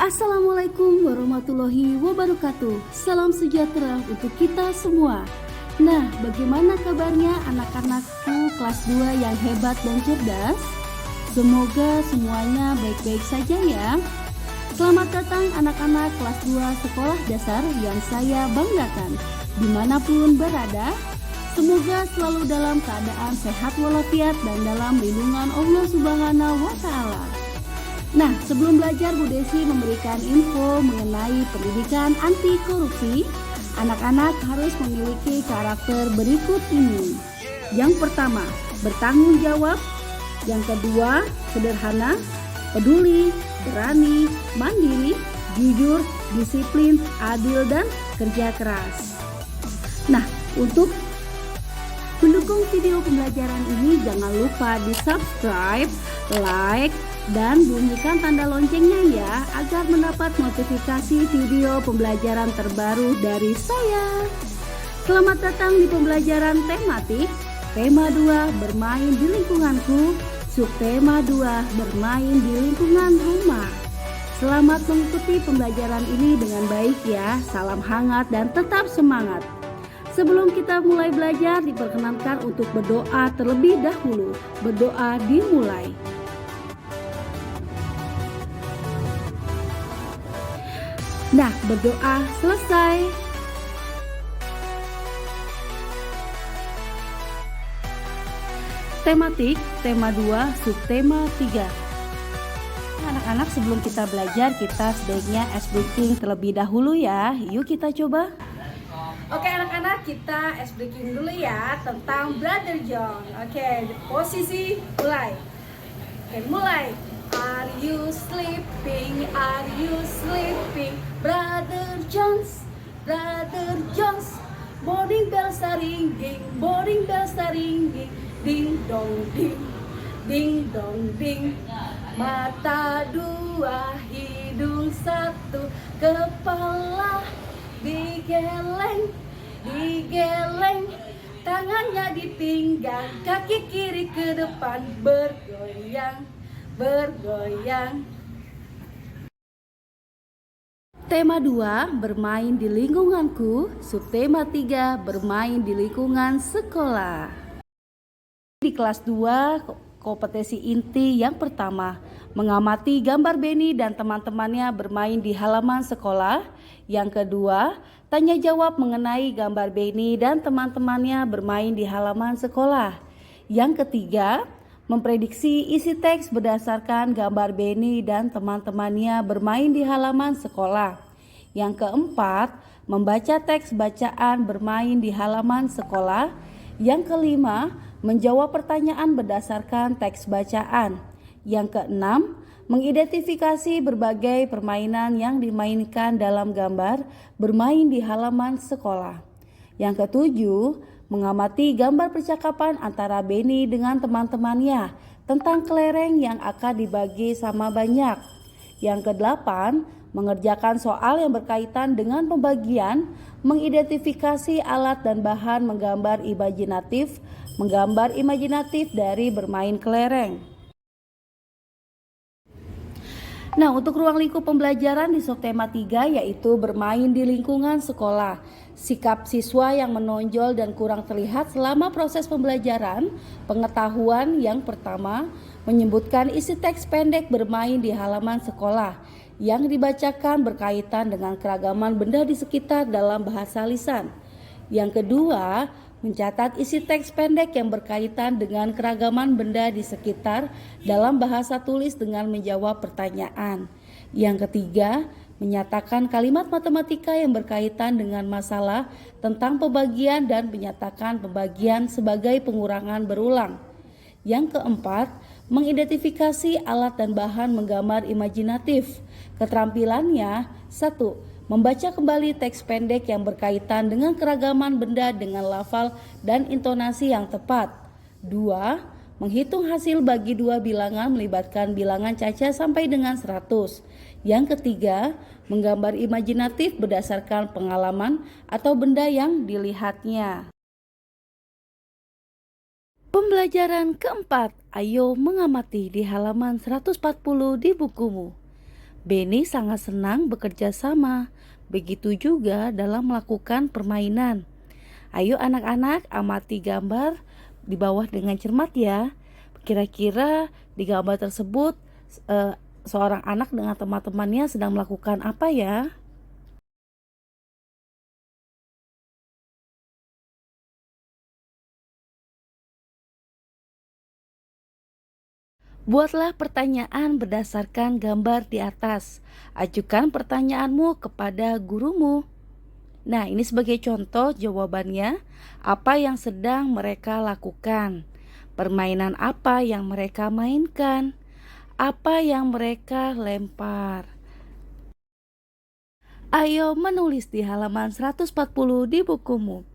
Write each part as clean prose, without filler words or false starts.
Assalamualaikum warahmatullahi wabarakatuh. Salam sejahtera untuk kita semua. Nah, bagaimana kabarnya anak-anakku kelas 2 yang hebat dan cerdas? Semoga semuanya baik-baik saja ya. Selamat datang anak-anak kelas 2 sekolah dasar yang saya banggakan. Dimanapun berada, semoga selalu dalam keadaan sehat walafiat dan dalam lindungan Allah Subhanahu wa Ta'ala. Nah, sebelum belajar, Bu Desi memberikan info mengenai pendidikan anti korupsi. Anak-anak harus memiliki karakter berikut ini. Yang pertama, bertanggung jawab. Yang kedua, sederhana, peduli, berani, mandiri, jujur, disiplin, adil, dan kerja keras. Nah, untuk mendukung video pembelajaran ini, jangan lupa di subscribe, like, dan bunyikan tanda loncengnya ya, agar mendapat notifikasi video pembelajaran terbaru dari saya. Selamat datang di pembelajaran tematik. Tema 2, bermain di lingkunganku. Subtema 2, bermain di lingkungan rumah. Selamat mengikuti pembelajaran ini dengan baik ya. Salam hangat dan tetap semangat. Sebelum kita mulai belajar, diperkenankan untuk berdoa terlebih dahulu. Berdoa dimulai. Nah, berdoa selesai. Tematik, tema 2, subtema 3. Anak-anak, sebelum kita belajar, kita sebaiknya ice breaking terlebih dahulu ya. Yuk kita coba. Oke anak-anak, kita ice breaking dulu ya tentang Brother John. Oke, posisi mulai. Oke, mulai. Are you sleeping? Are you sleeping? Brother Jones, Brother Jones. Morning bells are ringing, morning bells are ringing. Ding dong ding, ding dong ding. Mata dua, hidung satu, kepala digeleng, digeleng. Tangannya di pinggang, kaki kiri ke depan, bergoyang, bergoyang. Tema 2, bermain di lingkunganku. Subtema 3, bermain di lingkungan sekolah. Di kelas 2, kompetensi inti yang pertama, mengamati gambar Benny dan teman-temannya bermain di halaman sekolah. Yang kedua, tanya jawab mengenai gambar Benny dan teman-temannya bermain di halaman sekolah. Yang ketiga, memprediksi isi teks berdasarkan gambar Benny dan teman-temannya bermain di halaman sekolah. Yang keempat, membaca teks bacaan bermain di halaman sekolah. Yang kelima, menjawab pertanyaan berdasarkan teks bacaan. Yang keenam, mengidentifikasi berbagai permainan yang dimainkan dalam gambar bermain di halaman sekolah. Yang ketujuh, mengamati gambar percakapan antara Benny dengan teman-temannya tentang kelereng yang akan dibagi sama banyak. Yang kedelapan, mengerjakan soal yang berkaitan dengan pembagian, mengidentifikasi alat dan bahan menggambar imajinatif dari bermain kelereng. Nah, untuk ruang lingkup pembelajaran di subtema 3 yaitu bermain di lingkungan sekolah. Sikap siswa yang menonjol dan kurang terlihat selama proses pembelajaran. Pengetahuan yang pertama, menyebutkan isi teks pendek bermain di halaman sekolah yang dibacakan berkaitan dengan keragaman benda di sekitar dalam bahasa lisan. Yang kedua, mencatat isi teks pendek yang berkaitan dengan keragaman benda di sekitar dalam bahasa tulis dengan menjawab pertanyaan. Yang ketiga, menyatakan kalimat matematika yang berkaitan dengan masalah tentang pembagian dan menyatakan pembagian sebagai pengurangan berulang. Yang keempat, mengidentifikasi alat dan bahan menggambar imajinatif. Keterampilannya, 1. Membaca kembali teks pendek yang berkaitan dengan keragaman benda dengan lafal dan intonasi yang tepat. 2. Menghitung hasil bagi dua bilangan melibatkan bilangan caca sampai dengan 100. Yang ketiga, menggambar imajinatif berdasarkan pengalaman atau benda yang dilihatnya. Pembelajaran keempat, ayo mengamati di halaman 140 di bukumu. Benny sangat senang bekerja sama. Begitu juga dalam melakukan permainan. Ayo anak-anak amati gambar di bawah dengan cermat ya. Kira-kira di gambar tersebut seorang anak dengan teman-temannya sedang melakukan apa ya? Buatlah pertanyaan berdasarkan gambar di atas. Ajukan pertanyaanmu kepada gurumu. Nah, ini sebagai contoh jawabannya. Apa yang sedang mereka lakukan? Permainan apa yang mereka mainkan? Apa yang mereka lempar? Ayo menulis di halaman 140 di bukumu.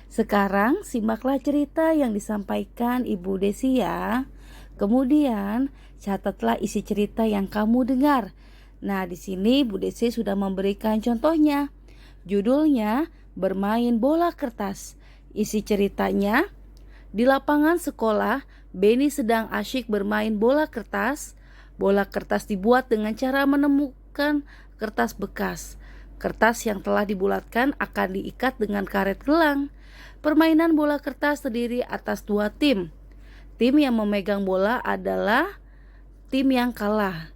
Sekarang simaklah cerita yang disampaikan Ibu Desi ya. Kemudian catatlah isi cerita yang kamu dengar. Nah, di sini Bu Desi sudah memberikan contohnya. Judulnya Bermain Bola Kertas. Isi ceritanya, di lapangan sekolah, Benny sedang asyik bermain bola kertas. Bola kertas dibuat dengan cara menemukan kertas bekas. Kertas yang telah dibulatkan akan diikat dengan karet gelang. Permainan bola kertas terdiri atas dua tim. Tim yang memegang bola adalah tim yang kalah.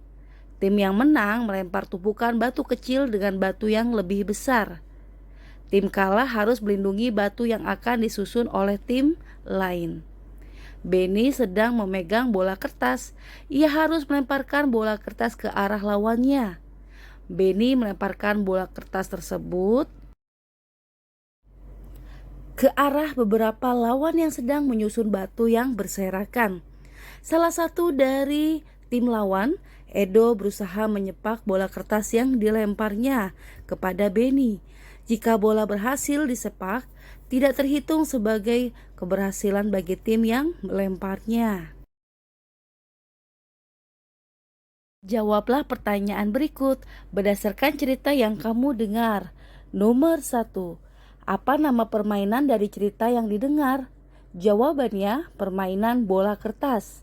Tim yang menang melempar tumpukan batu kecil dengan batu yang lebih besar. Tim kalah harus melindungi batu yang akan disusun oleh tim lain. Benny sedang memegang bola kertas. Ia harus melemparkan bola kertas ke arah lawannya. Benny melemparkan bola kertas tersebut ke arah beberapa lawan yang sedang menyusun batu yang berserakan. Salah satu dari tim lawan, Edo, berusaha menyepak bola kertas yang dilemparnya kepada Benny. Jika bola berhasil disepak, tidak terhitung sebagai keberhasilan bagi tim yang melemparnya. Jawablah pertanyaan berikut berdasarkan cerita yang kamu dengar. Nomor 1. Apa nama permainan dari cerita yang didengar? Jawabannya permainan bola kertas.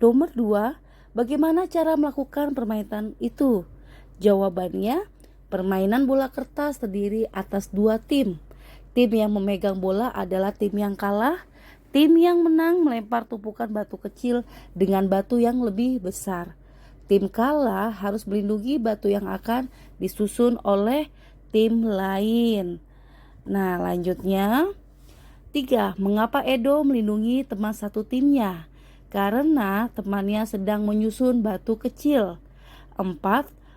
Nomor 2. Bagaimana cara melakukan permainan itu? Jawabannya permainan bola kertas terdiri atas dua tim. Tim yang memegang bola adalah tim yang kalah. Tim yang menang melempar tumpukan batu kecil dengan batu yang lebih besar. Tim kalah harus melindungi batu yang akan disusun oleh tim lain. Nah, lanjutnya 3. Mengapa Edo melindungi teman satu timnya? Karena temannya sedang menyusun batu kecil. 4.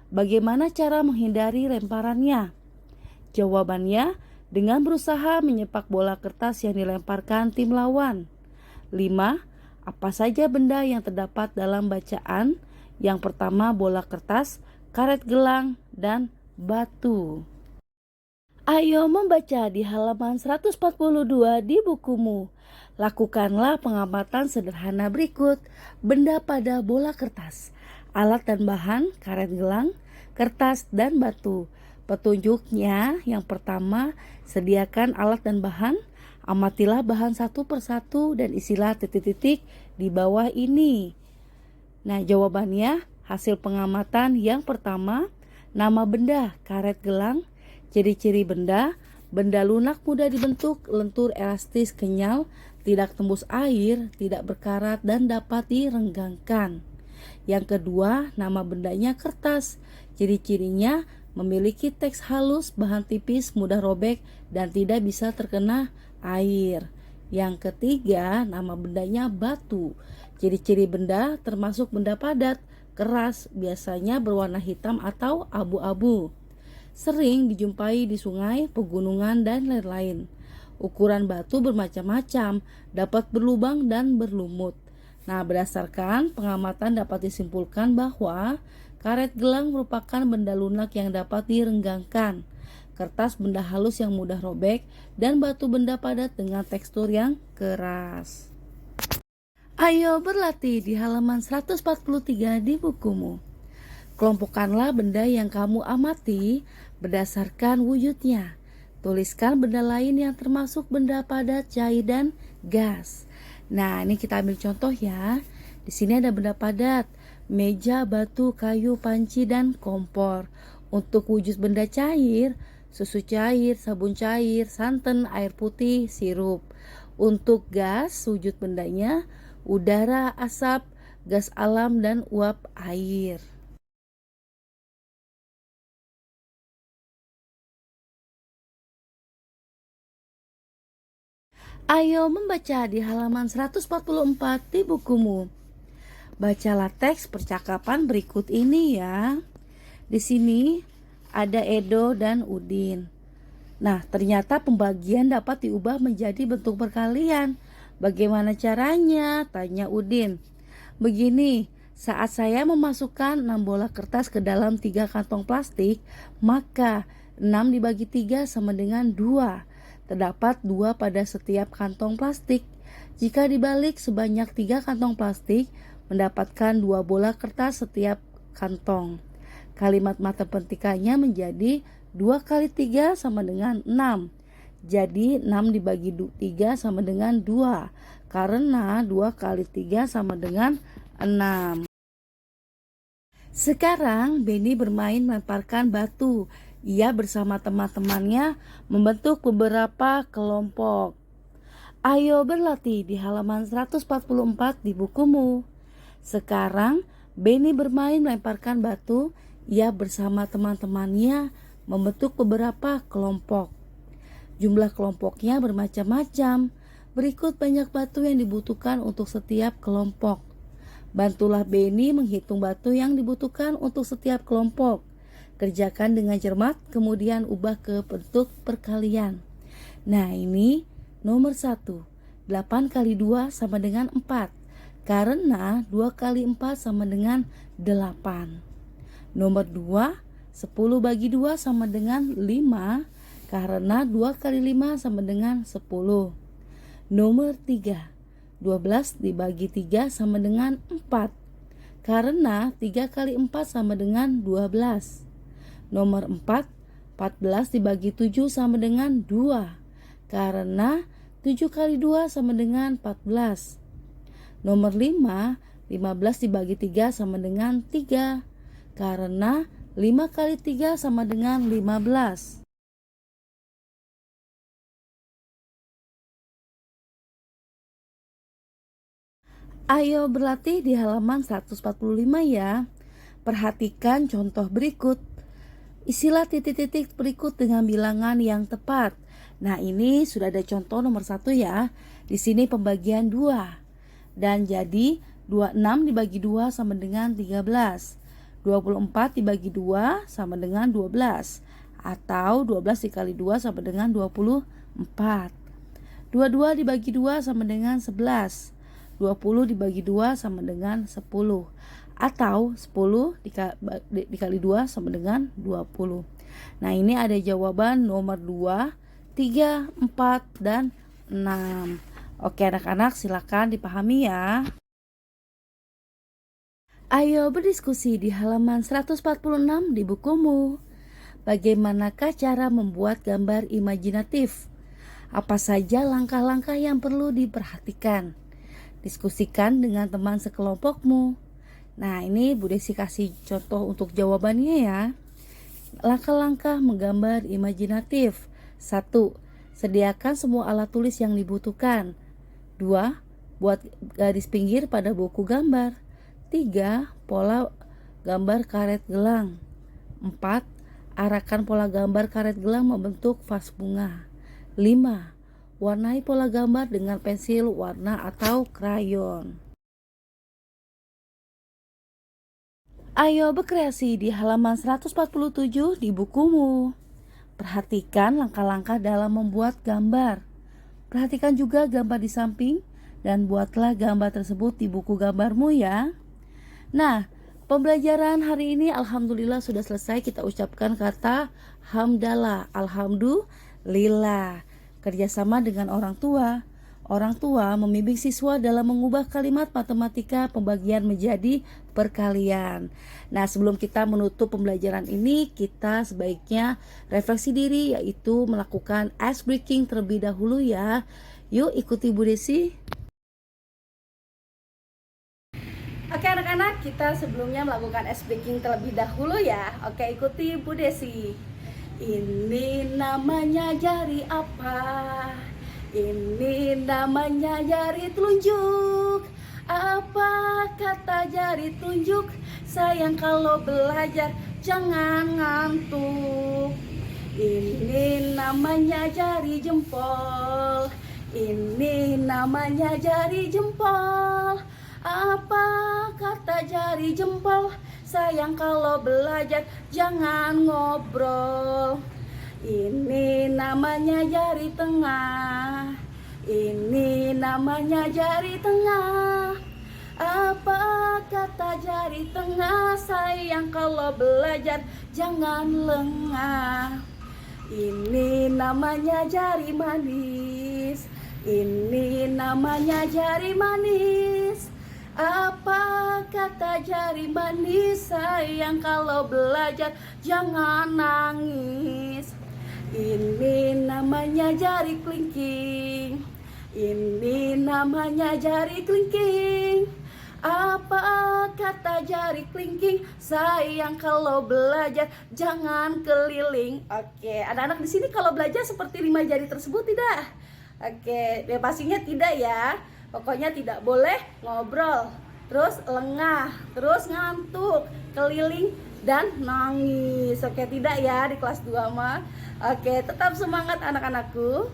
Bagaimana cara menghindari lemparannya? Jawabannya dengan berusaha menyepak bola kertas yang dilemparkan tim lawan. 5. Apa saja benda yang terdapat dalam bacaan? Yang pertama bola kertas, karet gelang, dan batu. Ayo membaca di halaman 142 di bukumu. Lakukanlah pengamatan sederhana berikut. Benda pada bola kertas, alat dan bahan, karet gelang, kertas, dan batu. Petunjuknya yang pertama, sediakan alat dan bahan. Amatilah bahan satu persatu dan isilah titik-titik di bawah ini. Nah, jawabannya hasil pengamatan yang pertama, nama benda, karet gelang. Ciri-ciri benda, benda lunak mudah dibentuk, lentur elastis kenyal, tidak tembus air, tidak berkarat, dan dapat direnggangkan. Yang kedua, nama bendanya kertas. Ciri-cirinya memiliki teks halus, bahan tipis, mudah robek, dan tidak bisa terkena air. Yang ketiga, nama bendanya batu. Ciri-ciri benda termasuk benda padat, keras, biasanya berwarna hitam atau abu-abu. Sering dijumpai di sungai, pegunungan, dan lain-lain. Ukuran batu bermacam-macam, dapat berlubang dan berlumut. Nah, berdasarkan pengamatan dapat disimpulkan bahwa karet gelang merupakan benda lunak yang dapat direnggangkan. Kertas benda halus yang mudah robek, dan batu benda padat dengan tekstur yang keras. Ayo berlatih di halaman 143 di bukumu. Kelompokkanlah benda yang kamu amati berdasarkan wujudnya. Tuliskan benda lain yang termasuk benda padat, cair, dan gas. Nah, ini kita ambil contoh ya. Di sini ada benda padat. meja, batu, kayu, panci, dan kompor. Untuk wujud benda cair, susu cair, sabun cair, santan, air putih, sirup. Untuk gas, wujud bendanya udara, asap, gas alam, dan uap air. Ayo membaca di halaman 144 di bukumu. Bacalah teks percakapan berikut ini ya. Di sini ada Edo dan Udin. Nah, ternyata pembagian dapat diubah menjadi bentuk perkalian. Bagaimana caranya? Tanya Udin. Begini, saat saya memasukkan 6 bola kertas ke dalam 3 kantong plastik, maka 6 dibagi 3 sama dengan 2. Terdapat 2 pada setiap kantong plastik. Jika dibalik sebanyak 3 kantong plastik, mendapatkan 2 bola kertas setiap kantong. Kalimat matematikannya menjadi 2 kali 3 sama dengan 6. Jadi 6 dibagi 3 sama dengan 2. Karena 2 kali 3 sama dengan 6. Sekarang Benny bermain melemparkan batu. Ia bersama teman-temannya membentuk beberapa kelompok. Ayo berlatih di halaman 144 di bukumu. Sekarang Benny bermain melemparkan batu. Ia bersama teman-temannya membentuk beberapa kelompok. Jumlah kelompoknya bermacam-macam. Berikut banyak batu yang dibutuhkan untuk setiap kelompok. Bantulah Benny menghitung batu yang dibutuhkan untuk setiap kelompok. Kerjakan dengan cermat, kemudian ubah ke bentuk perkalian. Nah, ini nomor 1. 8 kali 2 sama dengan 4. Karena 2 kali 4 sama dengan 8. Nomor 2. 10 bagi 2 sama dengan 5. Karena 2 kali 5 sama dengan 10. Nomor 3. 12 dibagi 3 sama dengan 4. Karena 3 kali 4 sama dengan 12. Nomor 4. 14 dibagi 7 sama dengan 2. Karena 7 kali 2 sama dengan 14. Nomor 5. 15 dibagi 3 sama dengan 3. Karena 5 kali 3 sama dengan 15. Ayo berlatih di halaman 145 ya. Perhatikan contoh berikut. Isilah titik-titik berikut dengan bilangan yang tepat. Nah, ini sudah ada contoh nomor 1 ya. Di sini pembagian 2. Dan jadi 26 dibagi 2 sama dengan 13. 24 dibagi 2 sama dengan 12. Atau 12 dikali 2 sama dengan 24. 22 dibagi 2 sama dengan 11. 20 dibagi 2 sama dengan 10. Atau 10 dikali 2 sama dengan 20. Nah, ini ada jawaban nomor 2, 3, 4, dan 6. Oke anak-anak, silakan dipahami ya. Ayo berdiskusi di halaman 146 di bukumu. Bagaimanakah cara membuat gambar imajinatif? Apa saja langkah-langkah yang perlu diperhatikan? Diskusikan dengan teman sekelompokmu. Nah, ini Bu Desi kasih contoh untuk jawabannya ya. Langkah-langkah menggambar imajinatif. 1. Sediakan semua alat tulis yang dibutuhkan. 2. Buat garis pinggir pada buku gambar. 3. Pola gambar karet gelang. 4. Arahkan pola gambar karet gelang membentuk vas bunga. 5. Warnai pola gambar dengan pensil warna atau krayon. Ayo berkreasi di halaman 147 di bukumu. Perhatikan langkah-langkah dalam membuat gambar. Perhatikan juga gambar di samping dan buatlah gambar tersebut di buku gambarmu ya. Nah, pembelajaran hari ini alhamdulillah sudah selesai. Kita ucapkan kata hamdalah, alhamdulillah. Kerjasama dengan orang tua. Orang tua membimbing siswa dalam mengubah kalimat matematika pembagian menjadi perkalian. Nah, sebelum kita menutup pembelajaran ini, kita sebaiknya refleksi diri, yaitu melakukan ice breaking terlebih dahulu ya. Yuk ikuti Bu Desi. Oke anak-anak. anak-anak, kita sebelumnya melakukan ice breaking terlebih dahulu ya. Oke, ikuti Bu Desi. Ini namanya jari apa? Ini namanya jari telunjuk. Apa kata jari telunjuk? Sayang kalau belajar jangan ngantuk. Ini namanya jari jempol. Ini namanya jari jempol. Apa kata jari jempol? Sayang kalau belajar jangan ngobrol. Ini namanya jari tengah. Ini namanya jari tengah. Apa kata jari tengah? Sayang kalau belajar jangan lengah. Ini namanya jari manis. Ini namanya jari manis. Apa kata jari manis? Sayang kalau belajar jangan nangis. Ini namanya jari kelingking. Ini namanya jari kelingking. Apa kata jari kelingking? Sayang kalau belajar jangan keliling. Oke, anak-anak di sini kalau belajar seperti 5 jari tersebut tidak? Oke, ya pastinya tidak ya. Pokoknya tidak boleh ngobrol, terus lengah, terus ngantuk, keliling, dan nangis. Oke, tidak ya di kelas 2 mah. Oke, tetap semangat anak-anakku.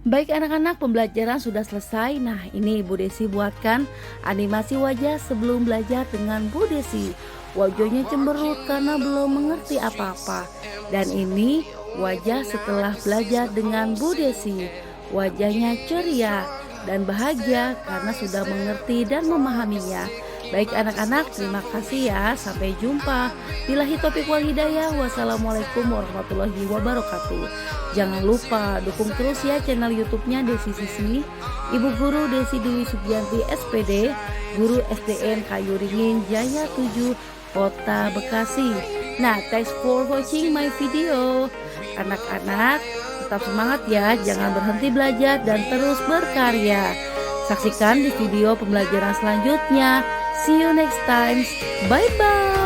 Baik anak-anak, pembelajaran sudah selesai. Nah, ini Bu Desi buatkan animasi wajah sebelum belajar dengan Bu Desi. Wajahnya cemberut karena belum mengerti apa-apa. Dan ini wajah setelah belajar dengan Bu Desi. Wajahnya ceria dan bahagia karena sudah mengerti dan memahaminya. Baik anak-anak, terima kasih ya. Sampai jumpa. Billahi taufiq wal hidayah. Wassalamualaikum warahmatullahi wabarakatuh. Jangan lupa dukung terus ya channel YouTube-nya Desi Sisi. Ibu Guru Desi Dewi Sugianti SPD, Guru SDN Kayu Ringin Jaya 7, Kota Bekasi. Nah, thanks for watching my video. Anak-anak, tetap semangat ya, jangan berhenti belajar dan terus berkarya. Saksikan di video pembelajaran selanjutnya. See you next time. Bye bye.